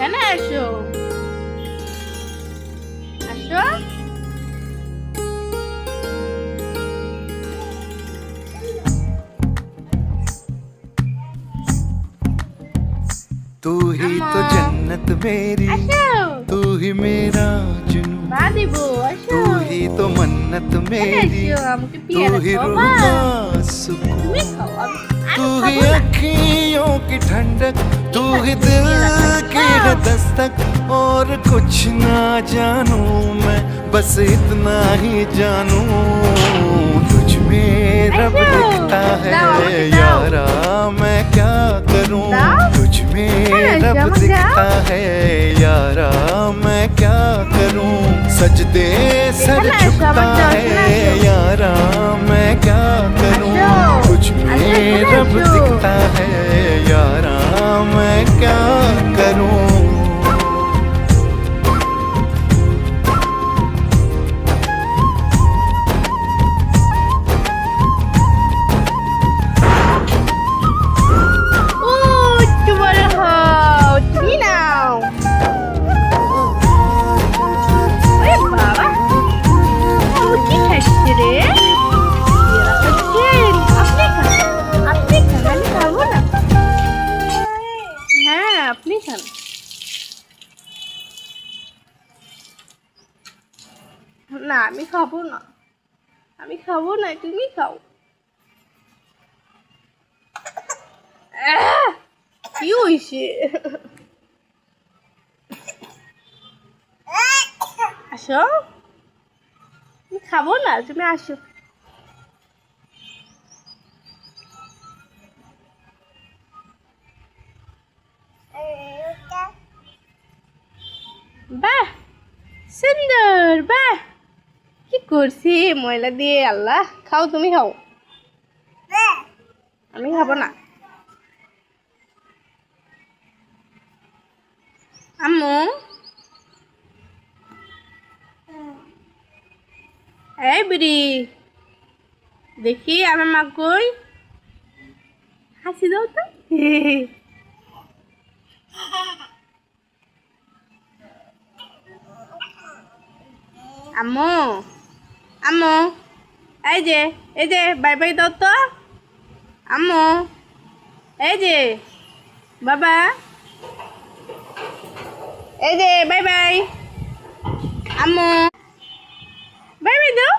এখানে আসো, আসো। तू ही तो जन्नत मेरी, तू ही मेरा जुनून, तू ही तो मन्नत मेरी, तू ही रूह का सुकून, तू ही अखियों की ठंडक, तू ही दिल की है दस्तक। और कुछ ना जानू मैं, बस इतना ही जानू, तुझ में रब दिखता है यारा, मैं क्या करूं। तुझ में रब दिखता है यारा, मैं क्या करूं। सजदे सर झुकता है यारा, मैं क्या करूं। तुझ में रब दिखता है यारा, मैं क्या करूं। আপনি খান। না আমি খাবো না, আমি খাবো না, তুমি খাও। কি হইছে? আসো, আমি খাবো না, তুমি আসো। বাহ সুন্দর, বাহ কি করছি ময়লা দিয়ে। আল্লাহ, খাও, তুমি খাও। আমি খাবো না। আম্মু, এই বুড়ি, দেখি আমার মা কই, হাসি দাও তো। আম্মু, আম্মু, এই যে, এই যে বাই বাই দাও তো। আম্মু, এই যে বাবা, এই যে বাই বাই। আম্মু, বাই বাই দাও।